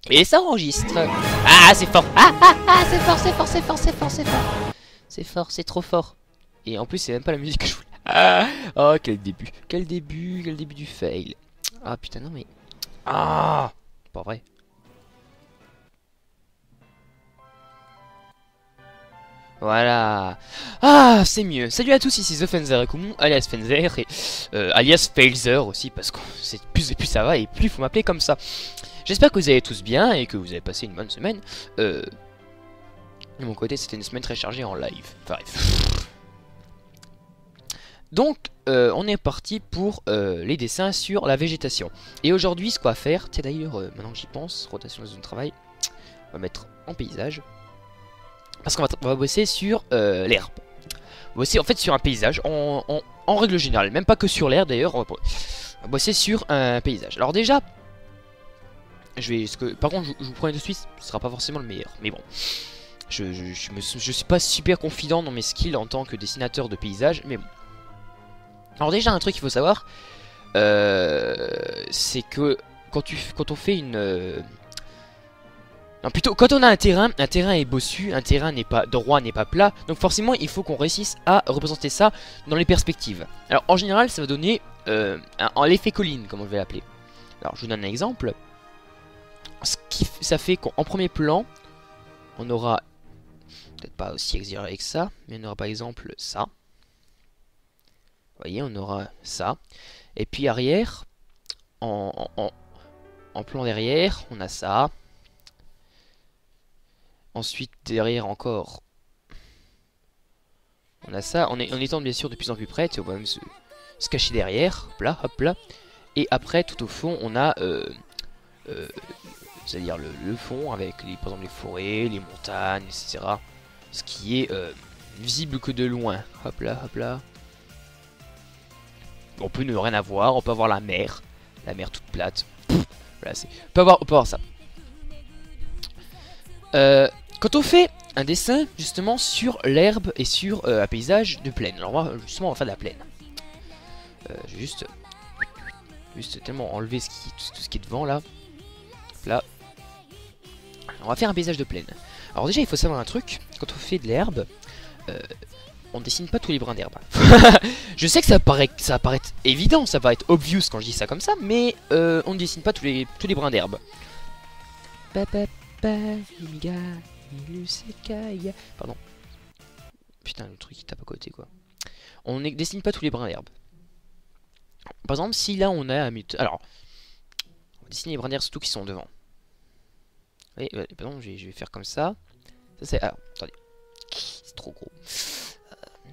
Et ça enregistre. Ah, c'est fort. Ah, c'est fort, c'est fort, c'est fort, c'est fort, c'est fort. C'est fort, c'est trop fort. Et en plus, c'est même pas la musique que je voulais. Ah, oh, quel début. Quel début du fail. Ah, putain, non, mais... Ah, pas vrai. Voilà. Ah, c'est mieux. Salut à tous, ici The Fenzer Kumon, alias Fenzer, et alias Failzer aussi, parce que c'est plus et plus ça va, et plus il faut m'appeler comme ça. J'espère que vous allez tous bien, et que vous avez passé une bonne semaine. De mon côté, c'était une semaine très chargée en live. Enfin, bref. Donc, on est parti pour les dessins sur la végétation. Et aujourd'hui, ce qu'on va faire, tiens d'ailleurs, maintenant que j'y pense, rotation de zone de travail, on va mettre en paysage. Parce qu'on va bosser sur l'herbe. On va bosser en fait sur un paysage, en règle générale, même pas que sur l'herbe d'ailleurs, on va bosser sur un paysage. Alors déjà, par contre, je vous promets de suite, ce sera pas forcément le meilleur, mais bon. Je suis pas super confident dans mes skills en tant que dessinateur de paysage, mais bon. Alors déjà, un truc qu'il faut savoir, c'est que quand on fait une... non, plutôt, quand on a un terrain est bossu, un terrain n'est pas droit, n'est pas plat, donc forcément il faut qu'on réussisse à représenter ça dans les perspectives. Alors en général ça va donner l'effet colline, comme on va l'appeler. Alors je vous donne un exemple. Ça fait qu'en premier plan, on aura, peut-être pas aussi exagéré que ça, mais on aura par exemple ça. Vous voyez, on aura ça. Et puis arrière, en plan derrière, on a ça. Ensuite, derrière encore, on a ça. En étant bien sûr de plus en plus près, on va même se cacher derrière. Hop là, hop là. Et après, tout au fond, on a c'est-à-dire le fond avec par exemple les forêts, les montagnes, etc. Ce qui est visible que de loin. Hop là, hop là. On peut ne rien avoir, on peut avoir la mer toute plate. Voilà, on peut avoir ça. Quand on fait un dessin justement sur l'herbe et sur un paysage de plaine. Alors moi justement on va faire de la plaine. Je vais juste tellement enlever tout ce qui est devant là. Là. On va faire un paysage de plaine. Alors déjà il faut savoir un truc, quand on fait de l'herbe, on dessine pas tous les brins d'herbe. Je sais que ça va paraître évident, ça va être obvious quand je dis ça comme ça, mais on ne dessine pas tous les brins d'herbe. Pardon. Putain, le truc qui tape à côté quoi. On ne dessine pas tous les brins d'herbe. Par exemple, si là on a... Alors, on va dessiner les brins d'herbe surtout qui sont devant. Oui, par exemple, je vais faire comme ça. Ça c'est... Alors, attendez. C'est trop gros.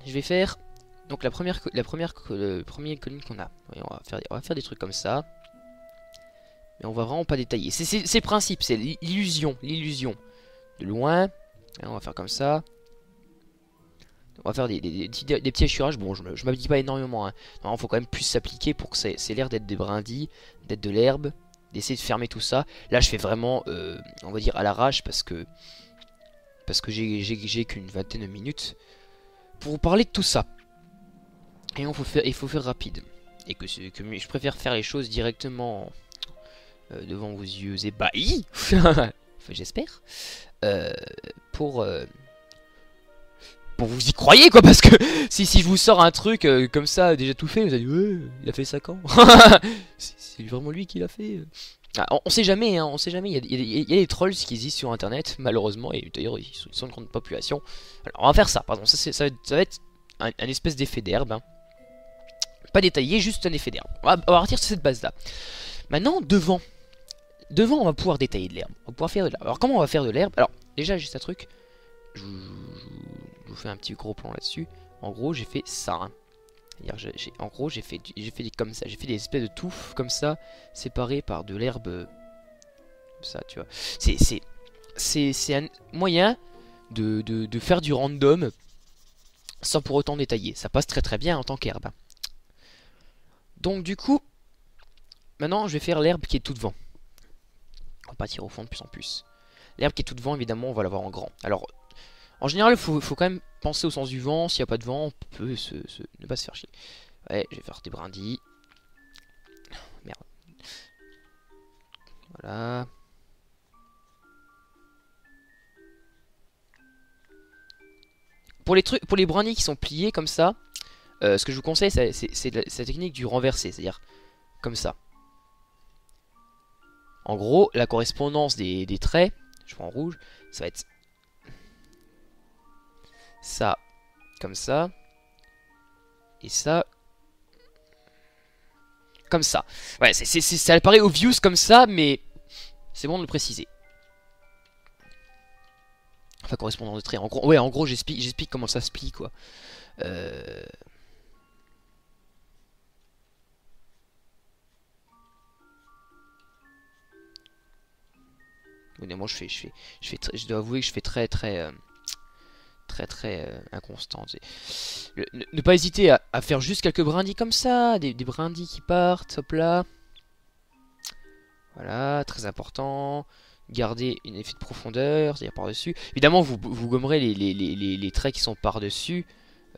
Je vais faire... Donc le premier colline qu'on a. Oui, on va faire des trucs comme ça. Mais on va vraiment pas détailler. C'est le principe, c'est l'illusion. De loin. Et on va faire comme ça. On va faire des petits hachurages. Bon, je m'applique pas énormément. Hein. Non, faut quand même plus s'appliquer pour que c'est l'air d'être des brindilles, d'être de l'herbe, d'essayer de fermer tout ça. Là, je fais vraiment, on va dire à l'arrache parce que j'ai qu'une vingtaine de minutes pour vous parler de tout ça. Et il faut faire rapide. Et que je préfère faire les choses directement devant vos yeux ébahis. Enfin, j'espère. Pour vous y croyez quoi, parce que si je vous sors un truc comme ça déjà tout fait, vous allez ouais, il a fait ça quand? C'est vraiment lui qui l'a fait. Ah, on sait jamais, hein, on sait jamais. Il y a des trolls qui existent sur internet malheureusement, et d'ailleurs ils sont une grande population. Alors on va faire ça, pardon, ça va être un espèce d'effet d'herbe. Hein. Pas détaillé, juste un effet d'herbe. On va partir sur cette base là. Maintenant devant on va pouvoir détailler de l'herbe. On va pouvoir faire de l'herbe. Alors comment on va faire de l'herbe? Alors déjà juste un truc. Je vous fais un petit gros plan là-dessus. En gros, j'ai fait ça. Hein. En gros, j'ai fait comme ça. J'ai fait des espèces de touffes comme ça, séparées par de l'herbe. Ça, tu vois. C'est un moyen de faire du random sans pour autant détailler. Ça passe très très bien en tant qu'herbe. Donc du coup, maintenant, je vais faire l'herbe qui est tout devant. On va partir au fond de plus en plus. L'herbe qui est tout devant, évidemment, on va l'avoir en grand. Alors, en général, il faut quand même penser au sens du vent. S'il n'y a pas de vent, on peut ne pas se faire chier. Ouais, je vais faire des brindilles. Merde. Voilà. pour les brindilles qui sont pliés comme ça, ce que je vous conseille, c'est la technique du renversé, c'est-à-dire comme ça. En gros, la correspondance des traits, je prends en rouge, ça va être ça, comme ça, et ça, comme ça. Ouais, ça paraît obvious comme ça, mais c'est bon de le préciser. Enfin, correspondance de traits. En gros, ouais, en gros, j'explique comment ça se plie, quoi. Euh... Moi, je dois avouer que je fais très inconstant. Ne pas hésiter à faire juste quelques brindilles comme ça, des brindilles qui partent, hop là. Voilà, très important. Garder un effet de profondeur, c'est-à-dire par-dessus. Évidemment, vous gommerez les traits qui sont par-dessus.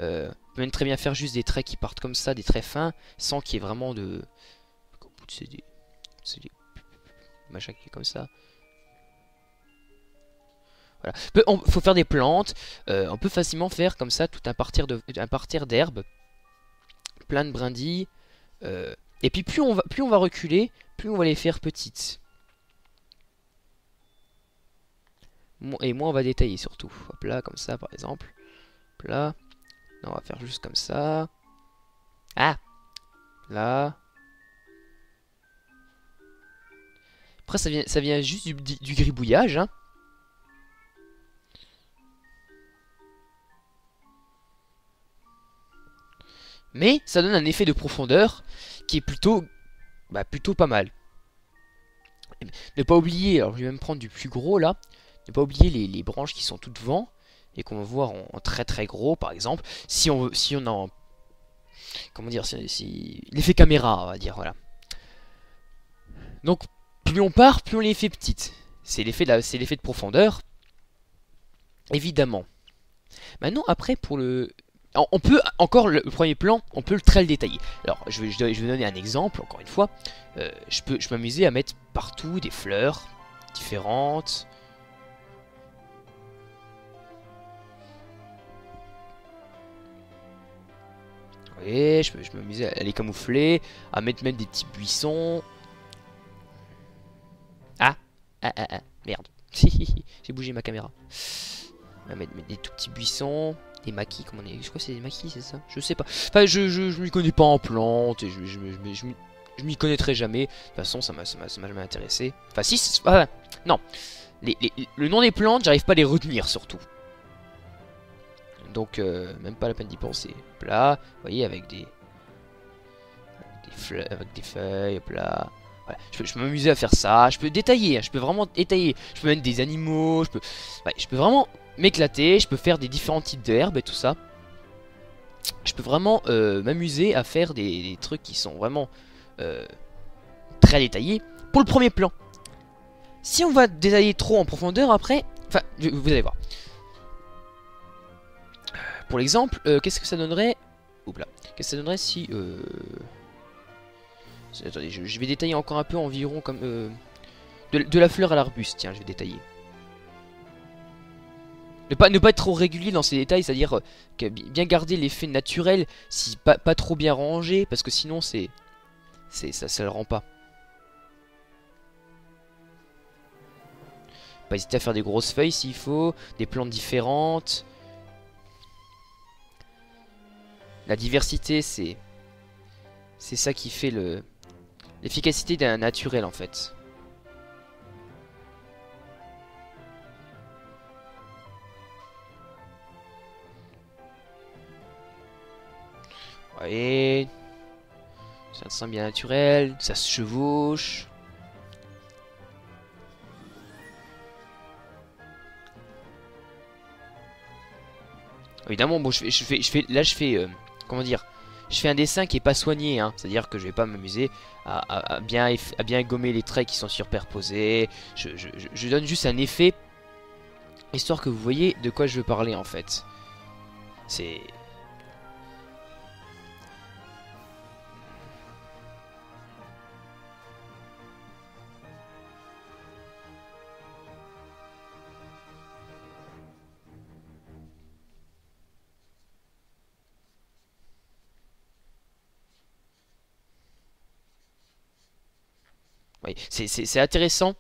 Vous pouvez même très bien faire juste des traits qui partent comme ça, des traits fins, sans qu'il y ait vraiment de... C'est des machins qui est comme ça. Voilà. Faut faire des plantes. On peut facilement faire comme ça tout un parterre d'herbes, plein de brindilles. Et puis plus on va reculer, plus on va les faire petites. Et moins on va détailler surtout. Hop là, comme ça par exemple. Hop là. Non, on va faire juste comme ça. Ah, là. Après ça vient juste du gribouillage, hein. Mais ça donne un effet de profondeur qui est plutôt pas mal. Ne pas oublier, alors je vais même prendre du plus gros là. Ne pas oublier les branches qui sont tout devant et qu'on va voir en très gros par exemple. Si on a comment dire, l'effet caméra, on va dire, voilà. Donc plus on part, plus on les fait petites. C'est l'effet de profondeur, évidemment. Maintenant après pour le on peut encore le premier plan, on peut le très le détailler. Alors je vais donner un exemple encore une fois. Je peux m'amuser à mettre partout des fleurs différentes. Oui, je m'amuser à les camoufler, à mettre même des petits buissons. Merde. J'ai bougé ma caméra. On va mettre des tout petits buissons. Des maquis, comment on est. Je crois que c'est des maquis, c'est ça. Je sais pas. Enfin, je m'y connais pas en plantes et je m'y connaîtrai jamais. De toute façon, ça m'a jamais intéressé. Enfin, si. Non. Le nom des plantes, j'arrive pas à les retenir surtout. Donc, même pas la peine d'y penser. Hop là, vous voyez, avec des feuilles, hop là. Voilà. Je peux m'amuser à faire ça. Je peux détailler, hein, je peux vraiment détailler. Je peux mettre des animaux. Je peux vraiment m'éclater. Je peux faire des différents types d'herbes et tout ça. Je peux vraiment m'amuser à faire des trucs qui sont vraiment très détaillés pour le premier plan. Si on va détailler trop en profondeur après, enfin, vous allez voir. Pour l'exemple, qu'est-ce que ça donnerait? Oups là. Qu'est-ce que ça donnerait si attendez, je vais détailler encore un peu environ comme de la fleur à l'arbuste. Tiens, je vais détailler. Ne pas être trop régulier dans ces détails, c'est-à-dire bien garder l'effet naturel, si pas trop bien rangé, parce que sinon ça le rend pas. Pas hésiter à faire des grosses feuilles s'il faut, des plantes différentes. La diversité, c'est ça qui fait l'efficacité d'un naturel en fait. Ouais. Ça sent bien naturel, ça se chevauche. Évidemment, bon, là je fais, comment dire, je fais un dessin qui est pas soigné, hein. C'est-à-dire que je vais pas m'amuser à bien gommer les traits qui sont superposés. Je donne juste un effet, histoire que vous voyez de quoi je veux parler en fait. C'est... Oui, c'est intéressant.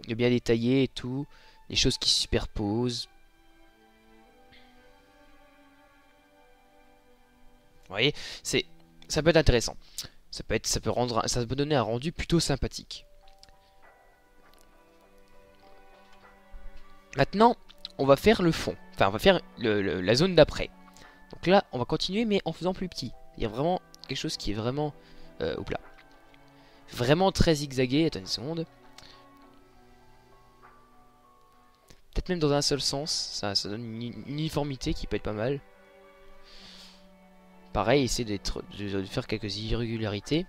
De bien détailler et tout. Les choses qui se superposent. Vous voyez, ça peut être intéressant. Ça peut donner un rendu plutôt sympathique. Maintenant, on va faire le fond. Enfin, on va faire la zone d'après. Donc là, on va continuer, mais en faisant plus petit. Il y a vraiment quelque chose qui est vraiment... hop là. Vraiment très zigzagué. Attendez une seconde. Peut-être même dans un seul sens. Ça donne une uniformité qui peut être pas mal. Pareil, essayer de faire quelques irrégularités.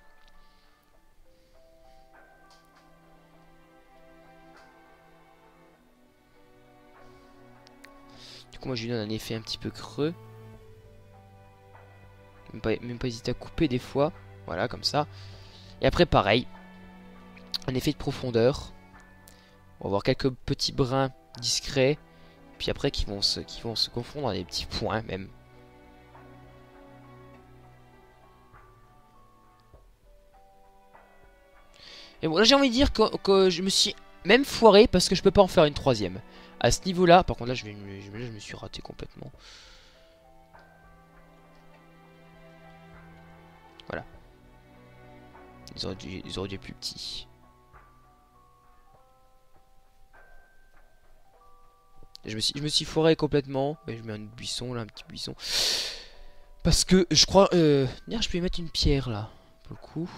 Du coup, moi je lui donne un effet un petit peu creux. Même pas hésiter à couper des fois. Voilà, comme ça. Et après, pareil. Un effet de profondeur. On va avoir quelques petits brins discrets. Puis après, qui vont se confondre dans des petits points même. Et bon, là j'ai envie de dire que je me suis même foiré parce que je peux pas en faire une troisième. À ce niveau-là, par contre là je me suis raté complètement. Voilà. Ils auraient dû être plus petits. Je me suis foiré complètement. Et je mets un buisson là, un petit buisson. Parce que je crois... D'ailleurs je peux y mettre une pierre là. Pour le coup.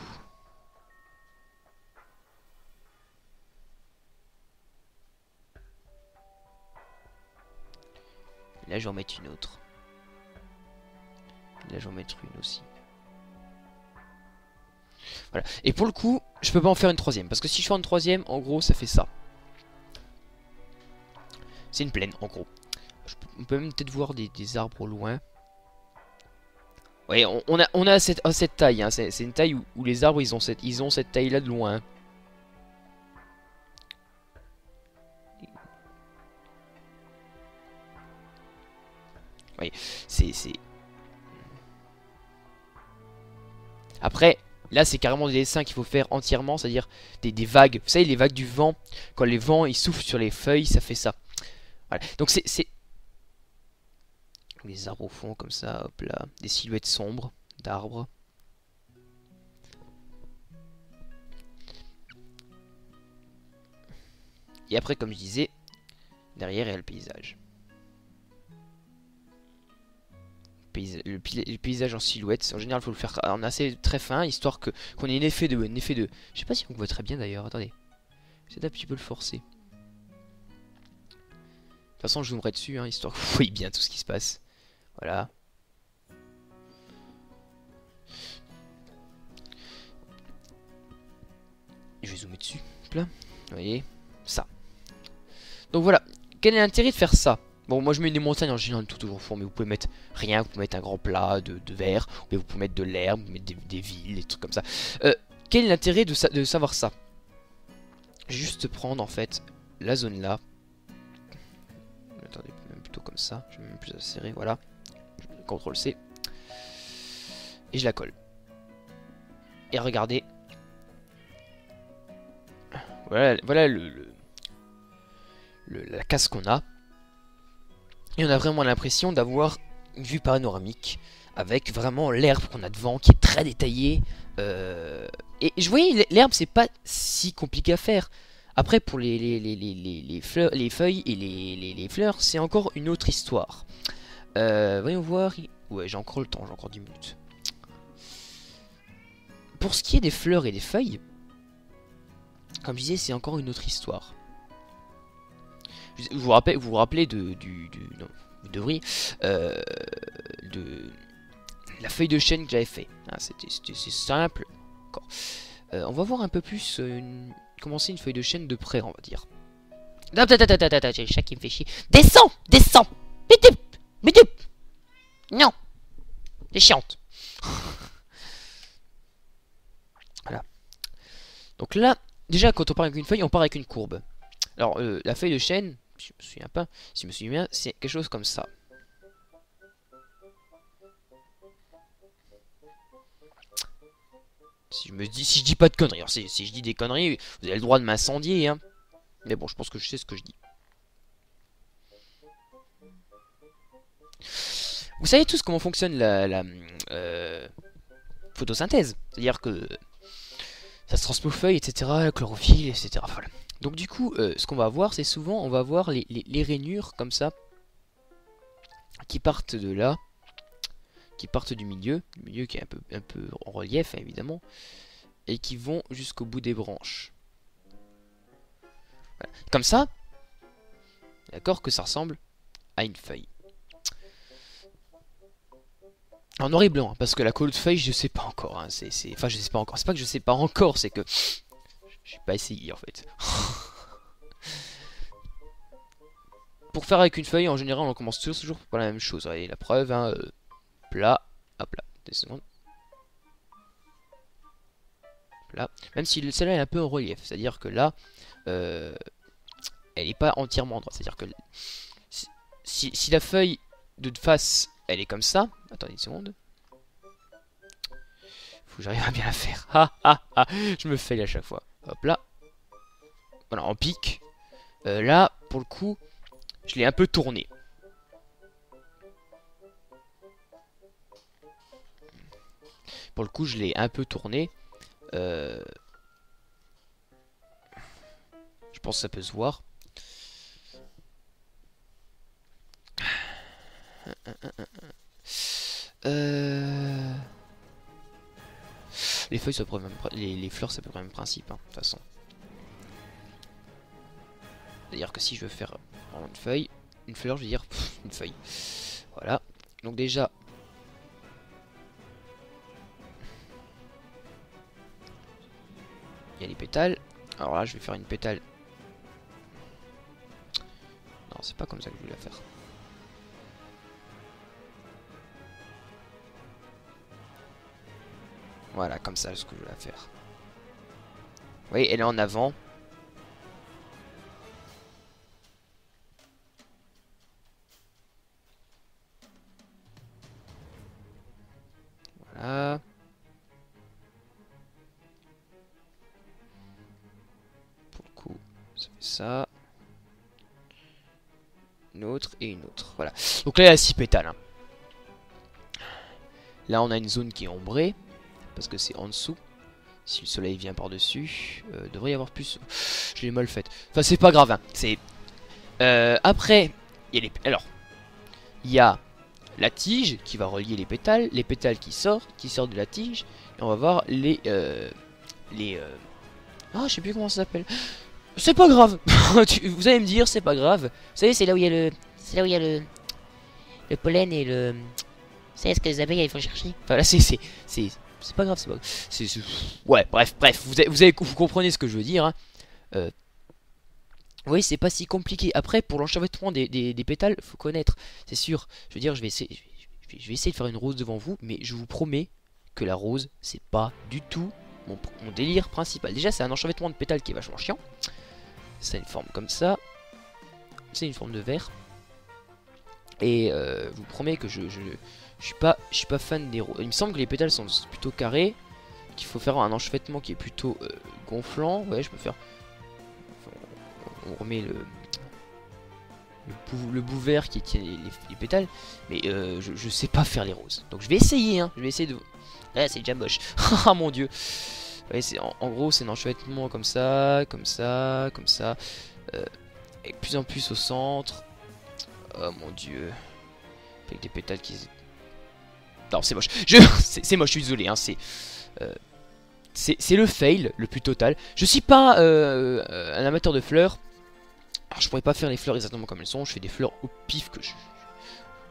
Là je vais en mettre une autre. Là je vais en mettre une aussi. Voilà. Et pour le coup, je peux pas en faire une troisième. Parce que si je fais une troisième, en gros, ça fait ça. C'est une plaine, en gros. On peut même peut-être voir des arbres au loin. Ouais, on a cette taille. Hein. C'est une taille où les arbres, ils ont cette taille-là de loin. Oui, c'est... Après, là, c'est carrément des dessins qu'il faut faire entièrement. C'est-à-dire des vagues. Vous savez, les vagues du vent. Quand les vents, ils soufflent sur les feuilles, ça fait ça. Voilà. Donc c'est... Les arbres au fond, comme ça, hop là. Des silhouettes sombres d'arbres. Et après, comme je disais, derrière, il y a le paysage. Le paysage en silhouette, en général, il faut le faire en assez très fin, histoire qu'on ait un effet de... Je sais pas si on voit très bien d'ailleurs, attendez. J'essaie d'un petit peu le forcer. De toute façon, je zoomerai dessus, hein, histoire que vous voyez bien tout ce qui se passe. Voilà. Je vais zoomer dessus. Là. Vous voyez. Ça. Donc voilà. Quel est l'intérêt de faire ça? Bon, moi je mets des montagnes en général tout au fond, mais vous pouvez mettre rien, vous pouvez mettre un grand plat de verre, ou vous pouvez mettre de l'herbe, vous pouvez mettre des villes, des trucs comme ça. Quel est l'intérêt de savoir ça? Juste prendre en fait la zone là. Attendez, même plutôt comme ça, je vais même plus serrer, voilà. CTRL C. Et je la colle. Et regardez. Voilà la casse qu'on a. Et on a vraiment l'impression d'avoir une vue panoramique avec vraiment l'herbe qu'on a devant qui est très détaillée. Et je voyais l'herbe, c'est pas si compliqué à faire. Après, pour les feuilles et les fleurs, c'est encore une autre histoire. Voyons voir. Ouais, j'ai encore le temps, j'ai encore 10 minutes. Pour ce qui est des fleurs et des feuilles, comme je disais, c'est encore une autre histoire. Vous vous rappelez non, vous devriez, de la feuille de chêne que j'avais fait. Hein, c'est simple. On va voir un peu plus, commencer une feuille de chêne de près, on va dire. Attends, j'ai le chat qui me fait chier. Descends, descends. Bitup. Non, c'est chiante. Voilà. Donc là, déjà, quand on part avec une feuille, on part avec une courbe. Alors, la feuille de chêne, si je me souviens pas, si je me souviens bien, c'est quelque chose comme ça. Si je dis pas de conneries. Alors, si je dis des conneries, vous avez le droit de m'incendier, hein. Mais bon, je pense que je sais ce que je dis. Vous savez tous comment fonctionne la photosynthèse. C'est-à-dire que ça se transmet aux feuilles, etc., chlorophylle, etc. Voilà. Donc du coup, ce qu'on va voir, c'est souvent, on va voir les rainures comme ça, qui partent de là, qui partent du milieu qui est un peu en relief, hein, évidemment, et qui vont jusqu'au bout des branches. Voilà. Comme ça, d'accord, que ça ressemble à une feuille. En noir et blanc, hein, parce que la couleur de feuille, je sais pas encore. Hein, enfin, je sais pas encore. C'est pas que je sais pas encore, c'est que j'ai pas essayé en fait. Pour faire avec une feuille, en général, on commence toujours par la même chose. Allez, la preuve, hein, plat, hop là, des secondes. Là. Même si celle-là est un peu en relief, c'est-à-dire que là, elle n'est pas entièrement droite. C'est-à-dire que si la feuille de face, elle est comme ça, attendez une seconde. Faut que j'arrive à bien la faire. Je me faille à chaque fois. Hop là. Voilà, en pique. Là, pour le coup, je l'ai un peu tourné. Pour le coup, je l'ai un peu tourné. Je pense que ça peut se voir. Les feuilles, ça même les fleurs, c'est à peu près le même principe, hein, de toute façon. C'est-à-dire que si je veux faire une fleur, je veux dire une feuille. Voilà. Donc déjà, il y a les pétales. Alors là, je vais faire une pétale. Non, c'est pas comme ça que je voulais la faire. Voilà, comme ça, ce que je voulais faire. Vous voyez, elle est en avant. Voilà. Pour le coup, ça fait ça. Une autre et une autre. Voilà. Donc là, il y a 6 pétales. Hein. Là, on a une zone qui est ombrée. Parce que c'est en dessous. Si le soleil vient par-dessus, devrait y avoir plus. Je l'ai mal faite. Enfin, c'est pas grave. Hein. C'est après, il y a les. Alors, il y a la tige qui va relier les pétales qui sortent de la tige. Et on va voir ah, je sais plus comment ça s'appelle. C'est pas grave. Vous allez me dire, c'est pas grave. Vous savez, c'est là où il y a le pollen et le. Vous savez ce que les abeilles elles vont chercher. Enfin là, c'est pas grave, c'est pas grave. Ouais, bref, vous comprenez ce que je veux dire. Hein. Oui, c'est pas si compliqué. Après, pour l'enchevêtrement des pétales, faut connaître. C'est sûr. Je veux dire, je vais essayer de faire une rose devant vous, mais je vous promets que la rose, c'est pas du tout mon délire principal. Déjà, c'est un enchevêtrement de pétales qui est vachement chiant. C'est une forme comme ça. C'est une forme de verre. Et je vous promets que je suis pas fan des roses. Il me semble que les pétales sont plutôt carrés. Qu'il faut faire un enchevêtrement qui est plutôt gonflant. Ouais, je peux faire. On remet le bout vert qui tient les pétales. Mais je sais pas faire les roses. Donc je vais essayer. Hein. Je vais essayer de. Ah, c'est déjà moche. Ah mon dieu. Ouais, en gros, c'est un enchevêtrement comme ça, comme ça, comme ça. Et de plus en plus au centre. Oh mon dieu. Avec des pétales qui. Non, c'est moche. C'est moche, je suis désolé. Hein. C'est le fail le plus total. Je suis pas un amateur de fleurs. Alors, je pourrais pas faire les fleurs exactement comme elles sont. Je fais des fleurs au pif que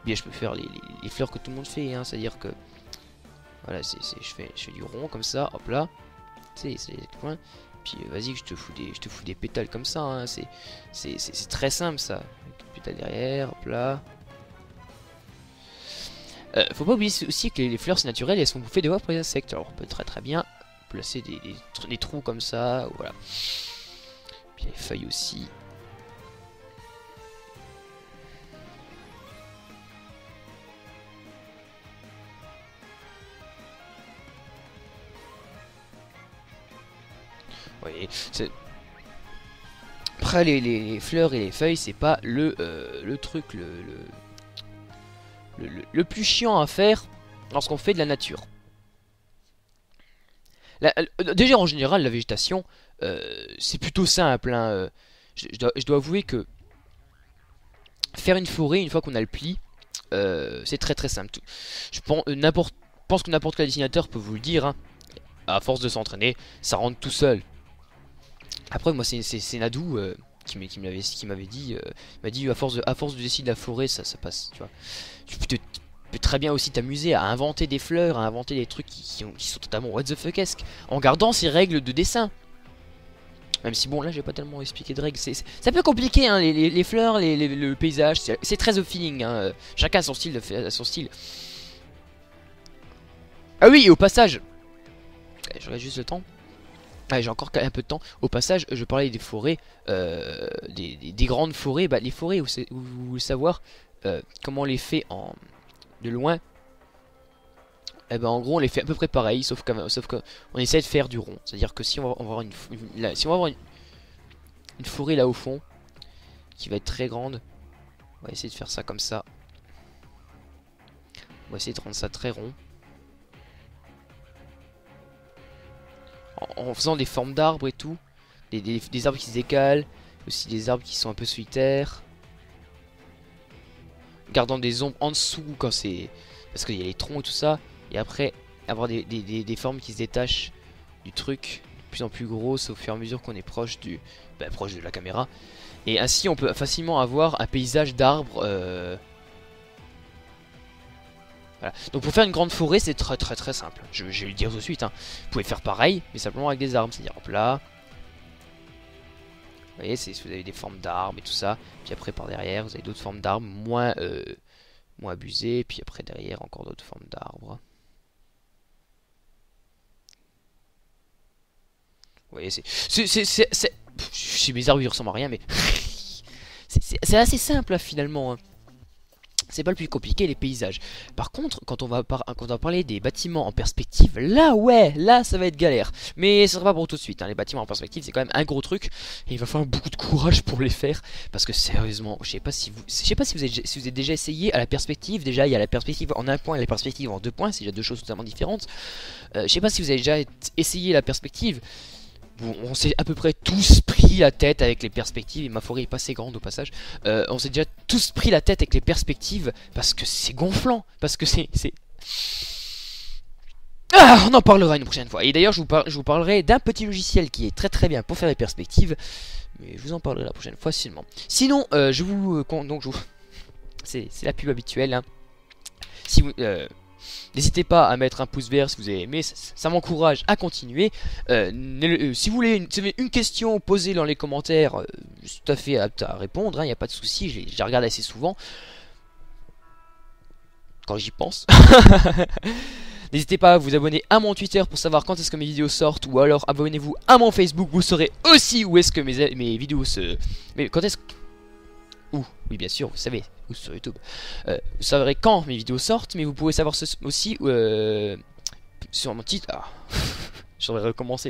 bien, je peux faire les fleurs que tout le monde fait. Hein. C'est-à-dire que. Voilà, je fais du rond comme ça. Hop là. C'est les points. Puis vas-y, je te fous des pétales comme ça. Hein. C'est très simple ça. Pétales derrière. Hop là. Faut pas oublier aussi que les fleurs c'est naturel et elles sont bouffées des fois par les insectes. Alors on peut très bien placer des trous comme ça, voilà. Puis les feuilles aussi. Après les fleurs et les feuilles, c'est pas le truc le plus chiant à faire lorsqu'on fait de la nature. Déjà en général la végétation c'est plutôt simple hein. Je dois avouer que faire une forêt une fois qu'on a le pli c'est très simple. Je pense que n'importe quel dessinateur peut vous le dire hein. À force de s'entraîner ça rentre tout seul. Après moi c'est Nadou qui m'avait dit m'a dit à force de dessiner la forêt ça passe, tu vois. Tu peux très bien aussi t'amuser à inventer des fleurs, à inventer des trucs qui sont totalement what the fuckesque en gardant ces règles de dessin. Même si bon là j'ai pas tellement expliqué de règles, c'est un peu compliqué hein, les fleurs, le paysage, c'est très au feeling hein. Chacun a son style son style. Ah oui, et au passage, j'aurais juste le temps. Ah, j'ai encore un peu de temps. Au passage, je parlais des forêts, des grandes forêts. Bah, les forêts, vous voulez savoir comment on les fait de loin. Eh ben, en gros, on les fait à peu près pareil, sauf qu'on essaie de faire du rond. C'est-à-dire que si on va avoir une forêt là au fond, qui va être très grande, on va essayer de faire ça comme ça. On va essayer de rendre ça très rond. En faisant des formes d'arbres et tout, des arbres qui se décalent, aussi des arbres qui sont un peu solitaires, gardant des ombres en dessous quand c'est parce qu'il y a les troncs et tout ça, et après avoir des formes qui se détachent du truc de plus en plus grosses au fur et à mesure qu'on est proche proche de la caméra, et ainsi on peut facilement avoir un paysage d'arbres. Voilà. Donc pour faire une grande forêt c'est très simple. Je vais le dire tout de suite hein. Vous pouvez faire pareil mais simplement avec des arbres. C'est-à-dire hop là. Vous voyez, vous avez des formes d'arbres et tout ça. Puis après par derrière vous avez d'autres formes d'arbres moins abusées. Puis après derrière encore d'autres formes d'arbres. Vous voyez mes arbres ils ressemblent à rien mais c'est assez simple là, finalement hein. C'est pas le plus compliqué les paysages. Par contre, quand on va parler des bâtiments en perspective, là ouais, là ça va être galère. Mais ça sera pas pour tout de suite hein. Les bâtiments en perspective c'est quand même un gros truc. Et il va falloir beaucoup de courage pour les faire. Parce que sérieusement, je sais pas si vous avez déjà essayé à la perspective. Déjà il y a la perspective en un point et la perspective en deux points. C'est déjà deux choses totalement différentes. Je sais pas si vous avez déjà essayé la perspective. Bon, on s'est à peu près tous pris la tête avec les perspectives, et ma forêt est pas assez grande au passage. On s'est déjà tous pris la tête avec les perspectives, parce que c'est gonflant, parce que c'est... Ah, on en parlera une prochaine fois. Et d'ailleurs, je vous parlerai d'un petit logiciel qui est très bien pour faire les perspectives, mais je vous en parlerai la prochaine fois seulement. Sinon, c'est la pub habituelle, hein. Si vous... N'hésitez pas à mettre un pouce vert si vous avez aimé, ça m'encourage à continuer. Si vous avez une question, posez dans les commentaires, je suis tout à fait apte à répondre, il n'y a pas de souci, je les regarde assez souvent. Quand j'y pense. N'hésitez pas à vous abonner à mon Twitter pour savoir quand est-ce que mes vidéos sortent, ou alors abonnez-vous à mon Facebook, vous saurez aussi où est-ce que mes vidéos se... Mais quand est-ce que... Oui bien sûr, vous savez, ou sur YouTube. Vous saurez quand mes vidéos sortent, mais vous pouvez savoir aussi sur mon titre. Ah, j'aurais recommencé.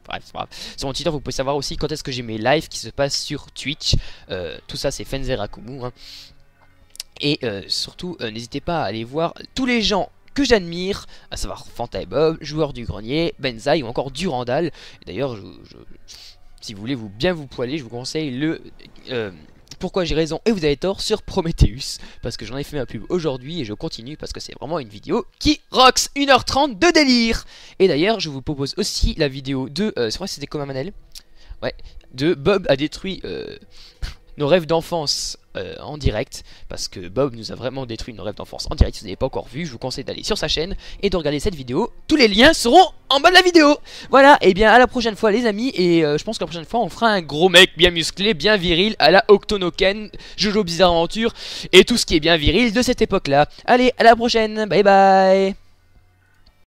Bref, c'est pas grave. Sur mon Twitter, vous pouvez savoir aussi quand est-ce que j'ai mes lives qui se passent sur Twitch. Tout ça, c'est Fenzerakumu. Hein. Et surtout, n'hésitez pas à aller voir tous les gens que j'admire, à savoir Fanta et Bob, Joueur du Grenier, Benzaï ou encore Durandal. D'ailleurs, si vous voulez bien vous poiler, je vous conseille le... Pourquoi j'ai raison et vous avez tort sur Prometheus, parce que j'en ai fait ma pub aujourd'hui et je continue parce que c'est vraiment une vidéo qui rocks 1h30 de délire. Et d'ailleurs je vous propose aussi la vidéo de, c'est vrai que c'était comme un Manel, ouais, de Bob a détruit nos rêves d'enfance en direct, parce que Bob nous a vraiment détruit nos rêves d'enfance en direct. Si vous n'avez pas encore vu, je vous conseille d'aller sur sa chaîne et de regarder cette vidéo. Tous les liens seront en bas de la vidéo. Voilà, et bien à la prochaine fois les amis, et je pense que la prochaine fois on fera un gros mec bien musclé, bien viril, à la Octonoken, Jojo Bizarre Aventure, et tout ce qui est bien viril de cette époque là. Allez, à la prochaine, bye bye.